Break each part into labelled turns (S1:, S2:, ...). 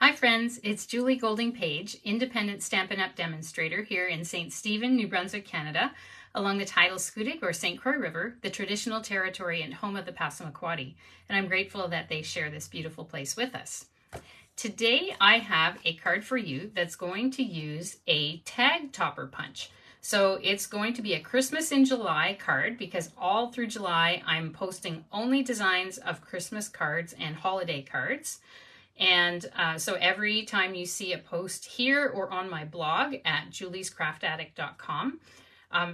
S1: Hi friends, it's Julie Golding-Page, independent Stampin' Up! Demonstrator here in St. Stephen, New Brunswick, Canada, along the tidal Scoodic or St. Croix River, the traditional territory and home of the Passamaquoddy, and I'm grateful that they share this beautiful place with us. Today I have a card for you that's going to use a tag topper punch. So it's going to be a Christmas in July card because all through July I'm posting only designs of Christmas cards and holiday cards. And so every time you see a post here or on my blog at juliescraftaddict.com,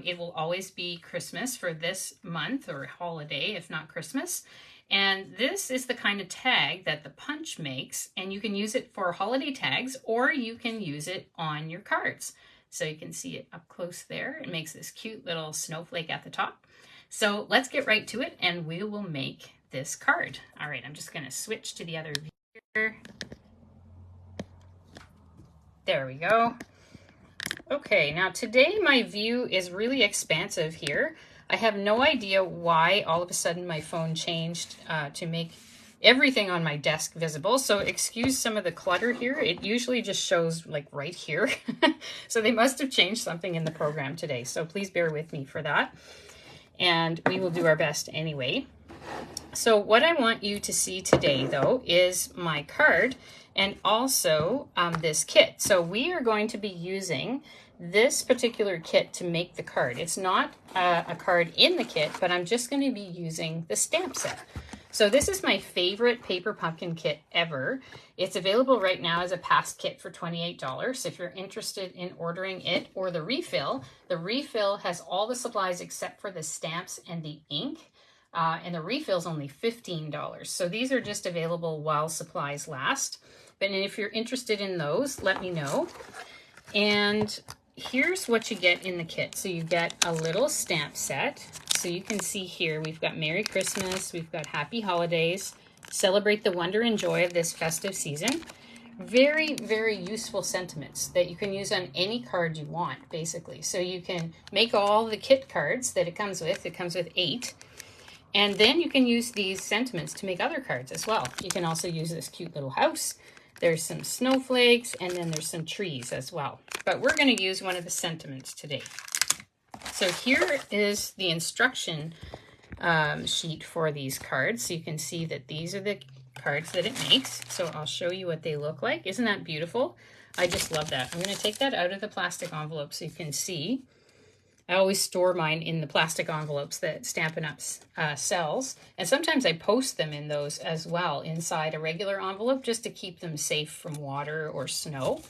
S1: it will always be Christmas for this month or holiday, if not Christmas. And this is the kind of tag that the punch makes, and you can use it for holiday tags or you can use it on your cards. So you can see it up close there. It makes this cute little snowflake at the top. So let's get right to it and we will make this card. All right, I'm just going to switch to the other view. There we go. Okay, now today my view is really expansive here. I have no idea why all of a sudden my phone changed to make everything on my desk visible. So excuse some of the clutter here. It usually just shows like right here. So they must have changed something in the program today. So please bear with me for that. And we will do our best anyway. So what I want you to see today, though, is my card and also this kit. So we are going to be using this particular kit to make the card. It's not a card in the kit, but I'm just going to be using the stamp set. So this is my favorite paper pumpkin kit ever. It's available right now as a past kit for $28. If you're interested in ordering it or the refill has all the supplies except for the stamps and the ink. And the refill's only $15. So these are just available while supplies last. But if you're interested in those, let me know. And here's what you get in the kit. So you get a little stamp set. So you can see here, we've got Merry Christmas, we've got Happy Holidays, celebrate the wonder and joy of this festive season. Very, very useful sentiments that you can use on any card you want, basically. So you can make all the kit cards that it comes with. It comes with 8. And then you can use these sentiments to make other cards as well. You can also use this cute little house. There's some snowflakes, and then there's some trees as well. But we're going to use one of the sentiments today. So here is the instruction sheet for these cards. So you can see that these are the cards that it makes. So I'll show you what they look like. Isn't that beautiful? I just love that. I'm going to take that out of the plastic envelope so you can see. I always store mine in the plastic envelopes that Stampin' Up! Sells. And sometimes I post them in those as well inside a regular envelope just to keep them safe from water or snow.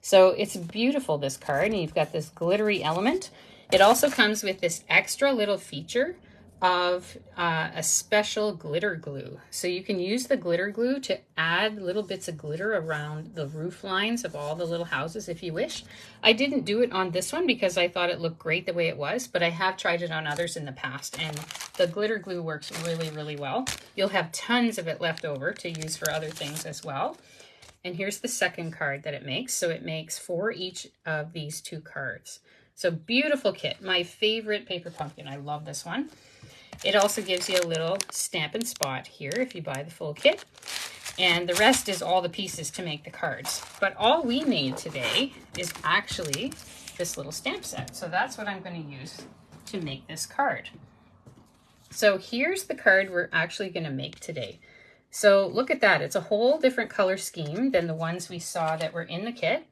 S1: So it's beautiful, this card. And you've got this glittery element. It also comes with this extra little feature of a special glitter glue. So you can use the glitter glue to add little bits of glitter around the roof lines of all the little houses if you wish. I didn't do it on this one because I thought it looked great the way it was, but I have tried it on others in the past and the glitter glue works really, really well. You'll have tons of it left over to use for other things as well. And here's the second card that it makes. So it makes 4 each of these 2 cards. So beautiful kit. My favorite paper pumpkin. I love this one. It also gives you a little Stampin' Spot here if you buy the full kit. And the rest is all the pieces to make the cards. But all we made today is actually this little stamp set. So that's what I'm going to use to make this card. So here's the card we're actually going to make today. So look at that. It's a whole different color scheme than the ones we saw that were in the kit.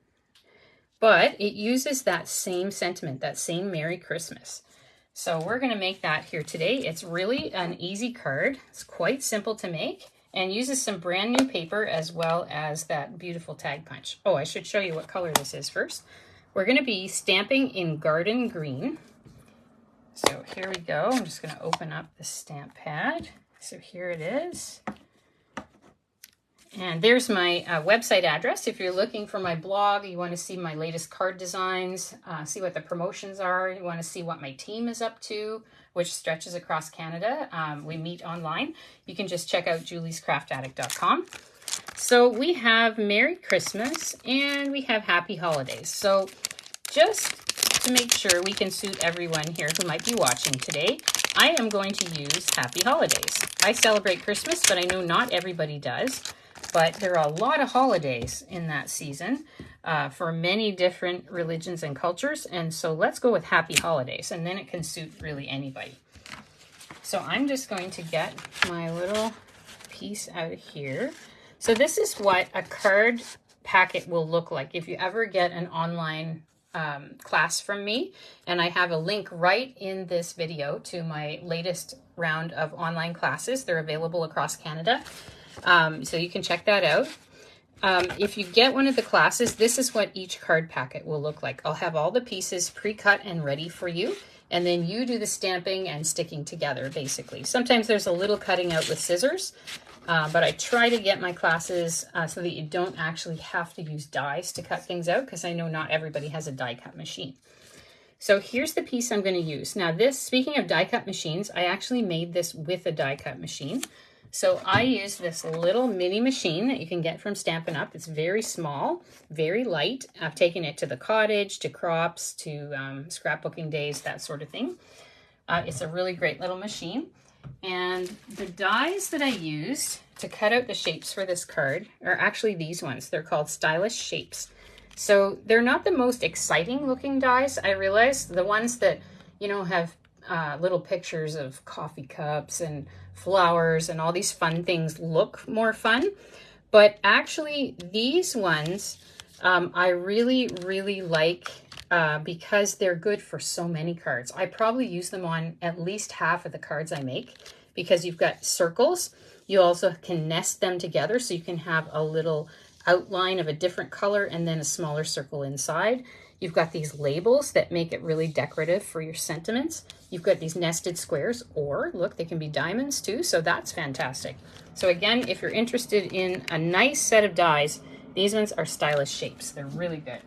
S1: But it uses that same sentiment, that same Merry Christmas. So we're going to make that here today. It's really an easy card. It's quite simple to make and uses some brand new paper as well as that beautiful tag punch. Oh, I should show you what color this is first. We're going to be stamping in Garden Green. So here we go. I'm just going to open up the stamp pad. So here it is. And there's my website address. If you're looking for my blog, you want to see my latest card designs, see what the promotions are, you want to see what my team is up to, which stretches across Canada. We meet online. You can just check out juliescraftaddict.com. So we have Merry Christmas and we have Happy Holidays. So just to make sure we can suit everyone here who might be watching today, I am going to use Happy Holidays. I celebrate Christmas, but I know not everybody does. but there are a lot of holidays in that season for many different religions and cultures. And so let's go with happy holidays, and then it can suit really anybody. So I'm just going to get my little piece out of here. So this is what a card packet will look like if you ever get an online class from me. And I have a link right in this video to my latest round of online classes. They're available across Canada. So you can check that out. If you get one of the classes, this is what each card packet will look like. I'll have all the pieces pre-cut and ready for you. And then you do the stamping and sticking together, basically. Sometimes there's a little cutting out with scissors, but I try to get my classes so that you don't actually have to use dies to cut things out, because I know not everybody has a die cut machine. So here's the piece I'm going to use. Now this, speaking of die cut machines, I actually made this with a die cut machine. So I use this little mini machine that you can get from Stampin' Up. It's very small, very light. I've taken it to the cottage, to crops, to scrapbooking days, that sort of thing. It's a really great little machine. And the dies that I used to cut out the shapes for this card are actually these ones. They're called Stylish Shapes. So they're not the most exciting looking dies, I realize. The ones that, you know, have little pictures of coffee cups and flowers and all these fun things look more fun. But actually these ones I really, really like because they're good for so many cards. I probably use them on at least half of the cards I make, because you've got circles. You also can nest them together, so you can have a little outline of a different color and then a smaller circle inside. You've got these labels that make it really decorative for your sentiments. You've got these nested squares, or look, they can be diamonds too, so that's fantastic. So again, if you're interested in a nice set of dies, these ones are Stylish Shapes. They're really good.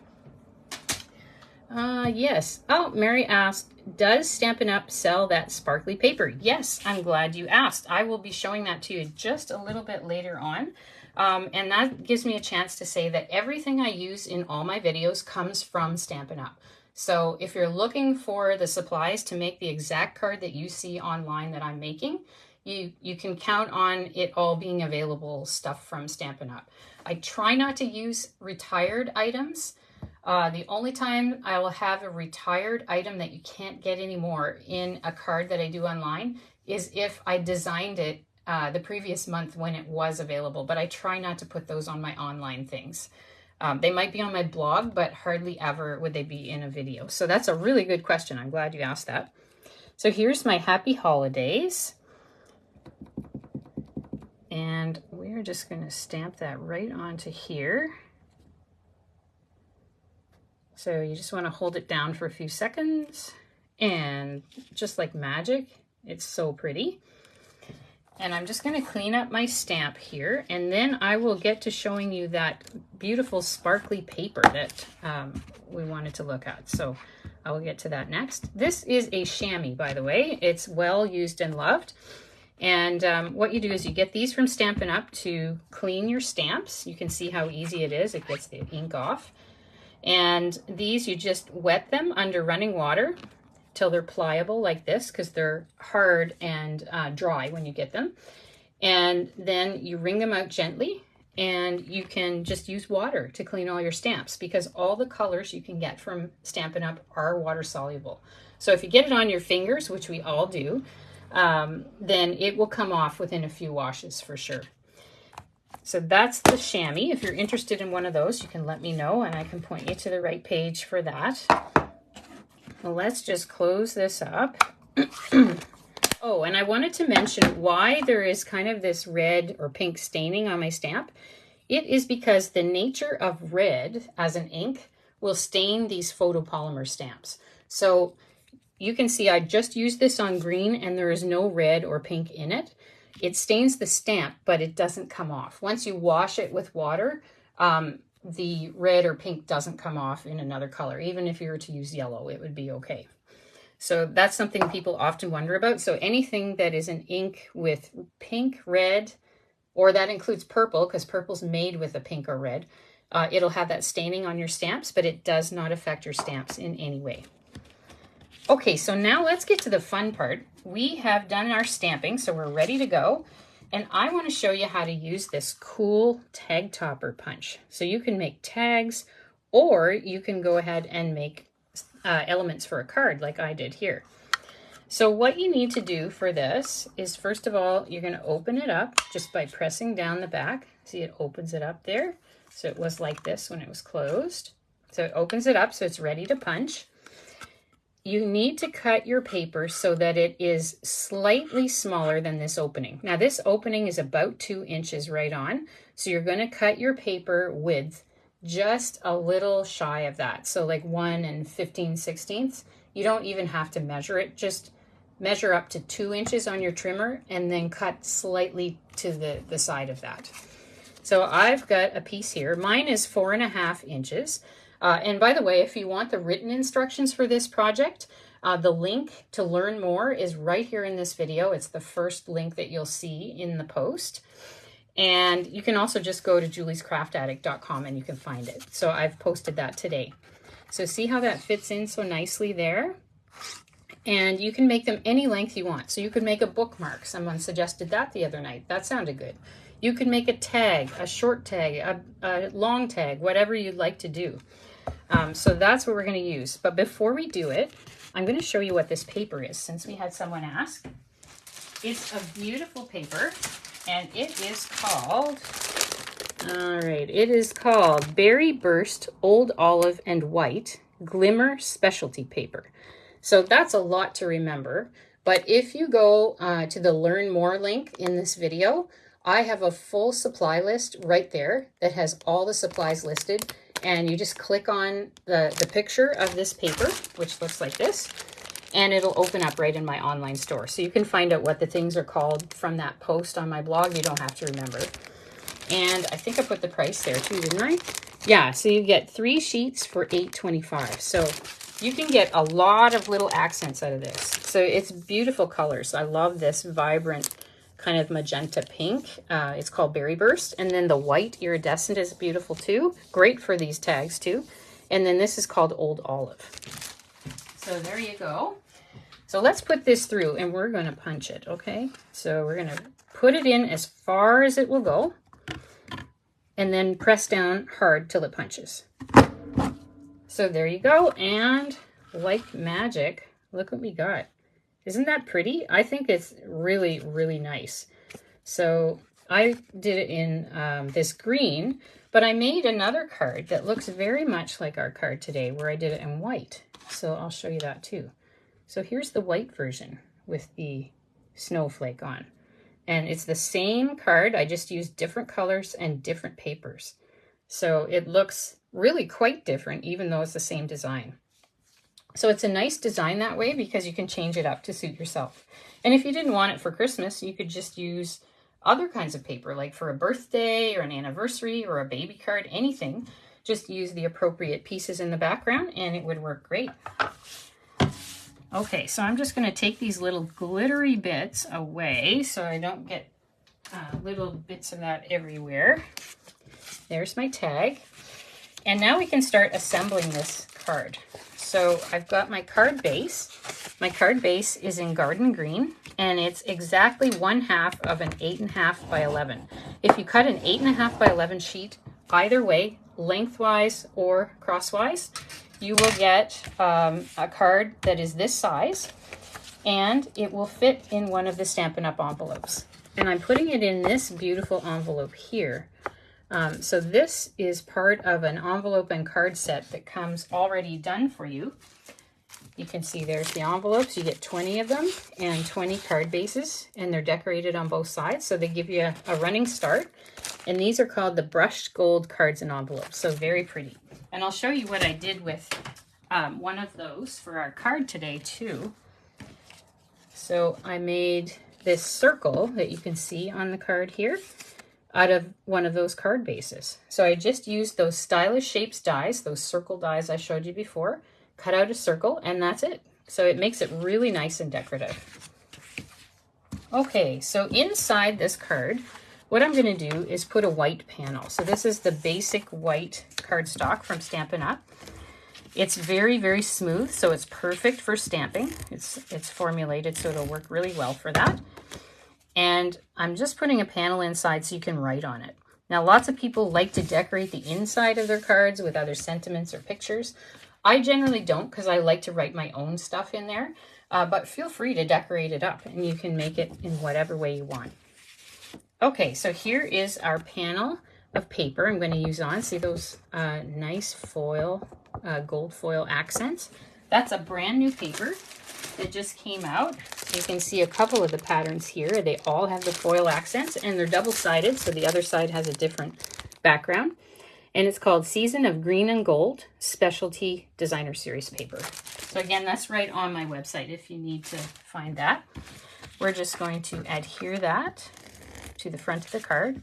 S1: Yes. Oh, Mary asked, does Stampin' Up! Sell that sparkly paper? Yes, I'm glad you asked. I will be showing that to you just a little bit later on. And that gives me a chance to say that everything I use in all my videos comes from Stampin' Up! So if you're looking for the supplies to make the exact card that you see online that I'm making, you can count on it all being available stuff from Stampin' Up! I try not to use retired items. The only time I will have a retired item that you can't get anymore in a card that I do online is if I designed it the previous month when it was available, but I try not to put those on my online things. They might be on my blog, but hardly ever would they be in a video. So that's a really good question. I'm glad you asked that. So here's my Happy Holidays. And we're just going to stamp that right onto here. So you just want to hold it down for a few seconds, and just like magic, it's so pretty. And I'm just going to clean up my stamp here, and then I will get to showing you that beautiful sparkly paper that we wanted to look at. So I will get to that next. This is a chamois, by the way. It's well used and loved. And what you do is you get these from Stampin' Up! To clean your stamps. You can see how easy it is. It gets the ink off. And these, you just wet them under running water till they're pliable like this, because they're hard and dry when you get them. And then you wring them out gently, and you can just use water to clean all your stamps, because all the colors you can get from Stampin' Up! Are water soluble. So if you get it on your fingers, which we all do, then it will come off within a few washes for sure. So that's the chamois. If you're interested in one of those, you can let me know and I can point you to the right page for that. Well, let's just close this up. Oh, and I wanted to mention why there is kind of this red or pink staining on my stamp. It is because the nature of red as an ink will stain these photopolymer stamps. So you can see I just used this on green and there is no red or pink in it. It stains the stamp, but it doesn't come off. Once you wash it with water, the red or pink doesn't come off in another color. Even if you were to use yellow, it would be okay. So that's something people often wonder about. So anything that is an ink with pink, red, or that includes purple, because purple's made with a pink or red, it'll have that staining on your stamps, but it does not affect your stamps in any way. Okay, so now let's get to the fun part. We have done our stamping, so we're ready to go. And I want to show you how to use this cool tag topper punch. So you can make tags, or you can go ahead and make elements for a card like I did here. So what you need to do for this is, first of all, you're going to open it up just by pressing down the back. See, it opens it up there. So it was like this when it was closed. So it opens it up so it's ready to punch. You need to cut your paper so that it is slightly smaller than this opening. Now this opening is about 2 inches right on. So you're going to cut your paper width just a little shy of that. So like 1 15/16. You don't even have to measure it. Just measure up to 2 inches on your trimmer and then cut slightly to the side of that. So I've got a piece here. Mine is 4.5 inches. And by the way, if you want the written instructions for this project, the link to learn more is right here in this video. It's the first link that you'll see in the post. And you can also just go to juliescraftaddict.com and you can find it. So I've posted that today. So see how that fits in so nicely there? And you can make them any length you want. So you could make a bookmark. Someone suggested that the other night. That sounded good. You could make a tag, a short tag, a long tag, whatever you'd like to do. So that's what we're going to use. But before we do it, I'm going to show you what this paper is, since we had someone ask. It's a beautiful paper, and it is called, it is called Berry Burst Old Olive and White Glimmer Specialty Paper. So that's a lot to remember. But if you go to the Learn More link in this video, I have a full supply list right there that has all the supplies listed. And you just click on the picture of this paper, which looks like this, and it'll open up right in my online store. So you can find out what the things are called from that post on my blog. You don't have to remember. And I think I put the price there too, didn't I? Yeah, so you get 3 sheets for $8.25. So you can get a lot of little accents out of this. So it's beautiful colors. I love this vibrant kind of magenta pink. It's called Berry Burst. And then the white iridescent is beautiful too. Great for these tags too. And then this is called Old Olive. So there you go. So let's put this through and we're going to punch it, okay? So we're going to put it in as far as it will go and then press down hard till it punches. So there you go. And like magic, look what we got. Isn't that pretty? I think it's really, really nice. So I did it in this green, but I made another card that looks very much like our card today, where I did it in white. So I'll show you that too. So here's the white version with the snowflake on. And it's the same card. I just used different colors and different papers. So it looks really quite different, even though it's the same design. So it's a nice design that way because you can change it up to suit yourself. And if you didn't want it for Christmas, you could just use other kinds of paper, like for a birthday or an anniversary or a baby card, anything. Just use the appropriate pieces in the background and it would work great. Okay, so I'm just going to take these little glittery bits away so I don't get little bits of that everywhere. There's my tag. And now we can start assembling this card. So I've got my card base. My card base is in garden green, and it's exactly 1/2 of an 8.5 by 11. If you cut an 8.5 by 11 sheet, either way, lengthwise or crosswise, you will get a card that is this size, and it will fit in one of the Stampin' Up! Envelopes. And I'm putting it in this beautiful envelope here. So this is part of an envelope and card set that comes already done for you. You can see there's the envelopes. You get 20 of them and 20 card bases, and they're decorated on both sides. So they give you a running start. And these are called the brushed gold cards and envelopes. So very pretty. And I'll show you what I did with one of those for our card today too. So I made this circle that you can see on the card here out of one of those card bases. So I just used those stylish shapes dies, those circle dies I showed you before, cut out a circle, and that's it. So it makes it really nice and decorative. Okay, so inside this card, what I'm going to do is put a white panel. So this is the basic white cardstock from Stampin' Up! It's very, very smooth, so it's perfect for stamping. It's formulated so it'll work really well for that. And I'm just putting a panel inside so you can write on it. Now, lots of people like to decorate the inside of their cards with other sentiments or pictures. I generally don't because I like to write my own stuff in there, but feel free to decorate it up and you can make it in whatever way you want. Okay, so here is our panel of paper I'm going to use on. See those nice foil, gold foil accents? That's a brand new paper that just came out. You can see a couple of the patterns here. They all have the foil accents and they're double-sided, so the other side has a different background. And it's called Season of Green and Gold Specialty Designer Series paper. So again, that's right on my website if you need to find that. We're just going to adhere that to the front of the card.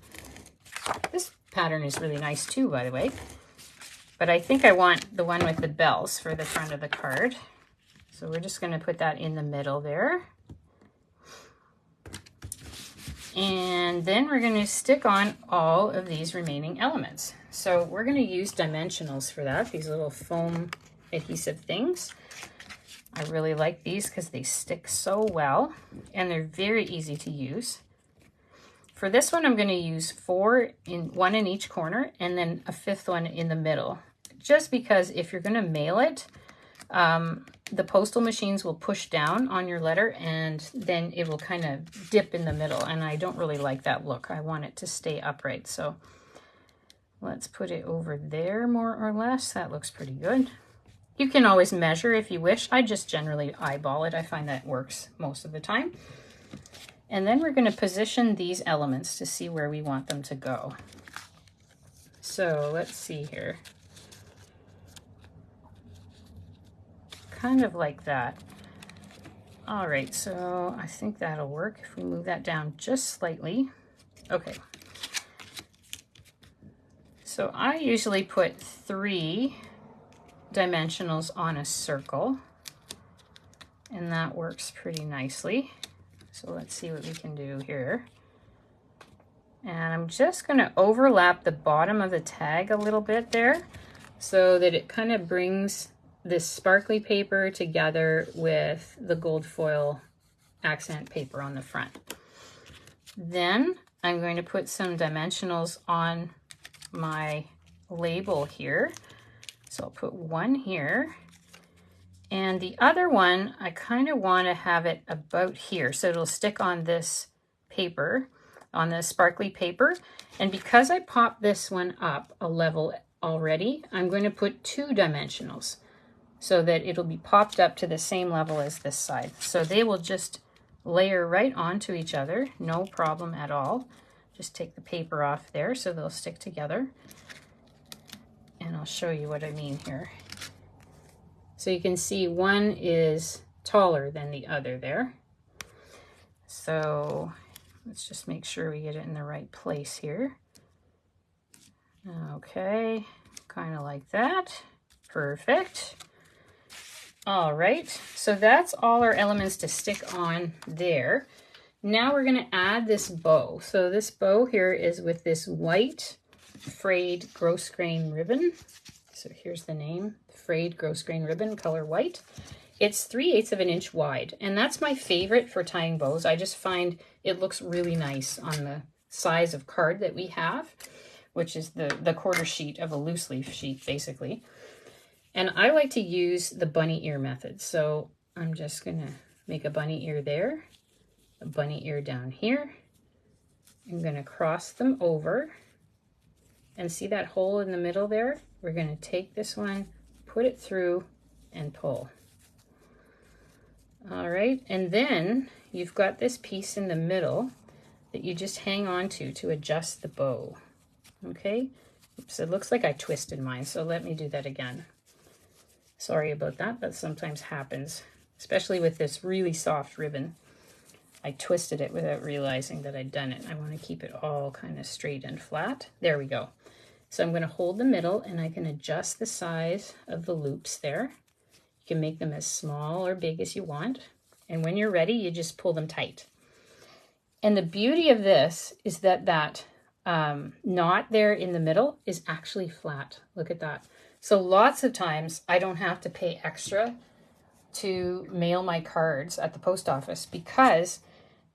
S1: This pattern is really nice too, by the way. But I think I want the one with the bells for the front of the card. So we're just going to put that in the middle there. And then we're going to stick on all of these remaining elements. So we're going to use dimensionals for that, these little foam adhesive things. I really like these because they stick so well and they're very easy to use. For this one, I'm going to use one in each corner and then a fifth one in the middle. Just because if you're going to mail it, the postal machines will push down on your letter and then it will kind of dip in the middle. And I don't really like that look. I want it to stay upright. So let's put it over there more or less. That looks pretty good. You can always measure if you wish. I just generally eyeball it. I find that works most of the time. And then we're going to position these elements to see where we want them to go. So let's see here. Kind of like that. All right, so I think that'll work if we move that down just slightly. Okay. So I usually put 3 dimensionals on a circle, and that works pretty nicely. So let's see what we can do here. And I'm just going to overlap the bottom of the tag a little bit there so that it kind of brings this sparkly paper together with the gold foil accent paper on the front. Then I'm going to put some dimensionals on my label here. So I'll put one here. And the other one, I kind of want to have it about here. So it'll stick on this paper, on the sparkly paper. And because I popped this one up a level already, I'm going to put 2 dimensionals so that it'll be popped up to the same level as this side. So they will just layer right onto each other, no problem at all. Just take the paper off there so they'll stick together. And I'll show you what I mean here. So you can see one is taller than the other there. So let's just make sure we get it in the right place here. Okay, kind of like that. Perfect. All right, so that's all our elements to stick on there. Now we're going to add this bow. So this bow here is with this white frayed gross grain ribbon. So here's the name, frayed gross grain ribbon, color white. It's 3/8 of an inch wide, and that's my favorite for tying bows. I just find it looks really nice on the size of card that we have, which is the quarter sheet of a loose leaf sheet, basically. And I like to use the bunny ear method. So I'm just going to make a bunny ear there, a bunny ear down here. I'm going to cross them over. And see that hole in the middle there? We're going to take this one, put it through, and pull. All right, and then you've got this piece in the middle that you just hang on to adjust the bow. Okay? Oops, it looks like I twisted mine, so let me do that again. Sorry about that, that sometimes happens, especially with this really soft ribbon. I twisted it without realizing that I'd done it. I want to keep it all kind of straight and flat. There we go. So I'm going to hold the middle and I can adjust the size of the loops there. You can make them as small or big as you want. And when you're ready, you just pull them tight. And the beauty of this is that knot there in the middle is actually flat. Look at that. So lots of times I don't have to pay extra to mail my cards at the post office because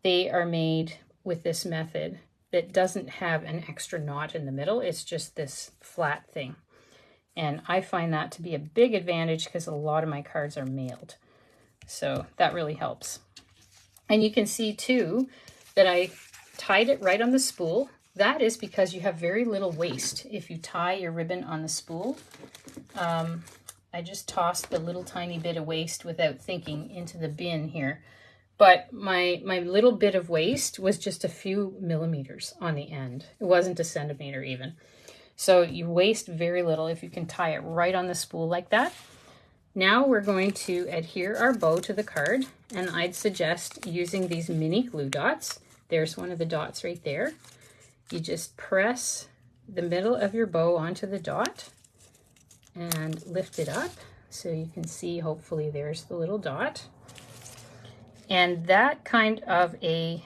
S1: they are made with this method that doesn't have an extra knot in the middle. It's just this flat thing. And I find that to be a big advantage because a lot of my cards are mailed. So that really helps. And you can see too that I tied it right on the spool. That is because you have very little waste. If you tie your ribbon on the spool, I just tossed the little tiny bit of waste without thinking into the bin here. But my little bit of waste was just a few millimeters on the end. It wasn't a centimeter even. So you waste very little if you can tie it right on the spool like that. Now we're going to adhere our bow to the card, and I'd suggest using these mini glue dots. There's one of the dots right there. You just press the middle of your bow onto the dot and lift it up so you can see, hopefully there's the little dot. And that kind of a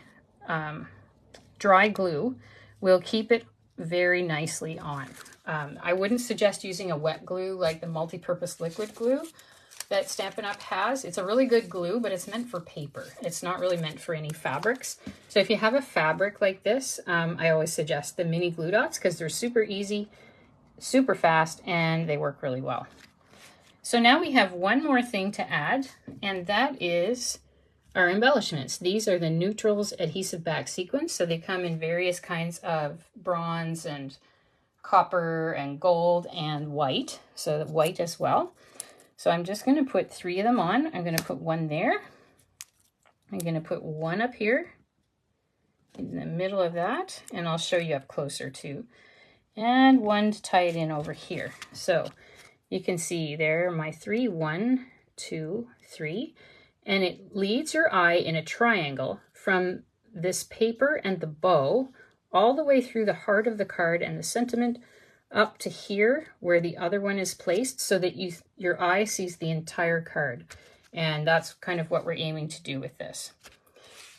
S1: dry glue will keep it very nicely on. I wouldn't suggest using a wet glue like the multi-purpose liquid glue that Stampin' Up! Has. It's a really good glue, but it's meant for paper. It's not really meant for any fabrics. So if you have a fabric like this, I always suggest the mini glue dots because they're super easy, super fast, and they work really well. So now we have one more thing to add, and that is our embellishments. These are the Neutrals adhesive back sequins. So they come in various kinds of bronze and copper and gold and white. So the white as well. So I'm just going to put 3 of them on. I'm going to put one there. I'm going to put one up here in the middle of that, and I'll show you up closer too. And one to tie it in over here. So you can see there are my 3, 1, 2, 3. And it leads your eye in a triangle from this paper and the bow all the way through the heart of the card and the sentiment up to here where the other one is placed so that your eye sees the entire card. And that's kind of what we're aiming to do with this.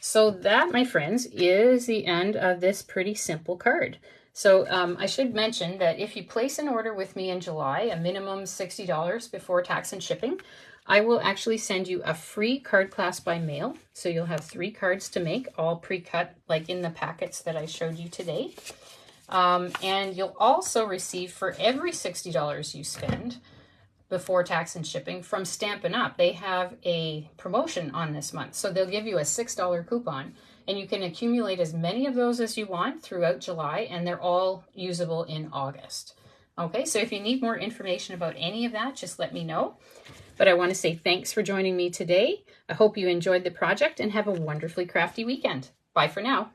S1: So that, my friends, is the end of this pretty simple card. So I should mention that if you place an order with me in July, a minimum $60 before tax and shipping, I will actually send you a free card class by mail. So you'll have 3 cards to make, all pre-cut like in the packets that I showed you today. And you'll also receive, for every $60 you spend before tax and shipping, from Stampin' Up! They have a promotion on this month. So they'll give you a $6 coupon, and you can accumulate as many of those as you want throughout July, and they're all usable in August. Okay, so if you need more information about any of that, just let me know. But I want to say thanks for joining me today. I hope you enjoyed the project and have a wonderfully crafty weekend. Bye for now.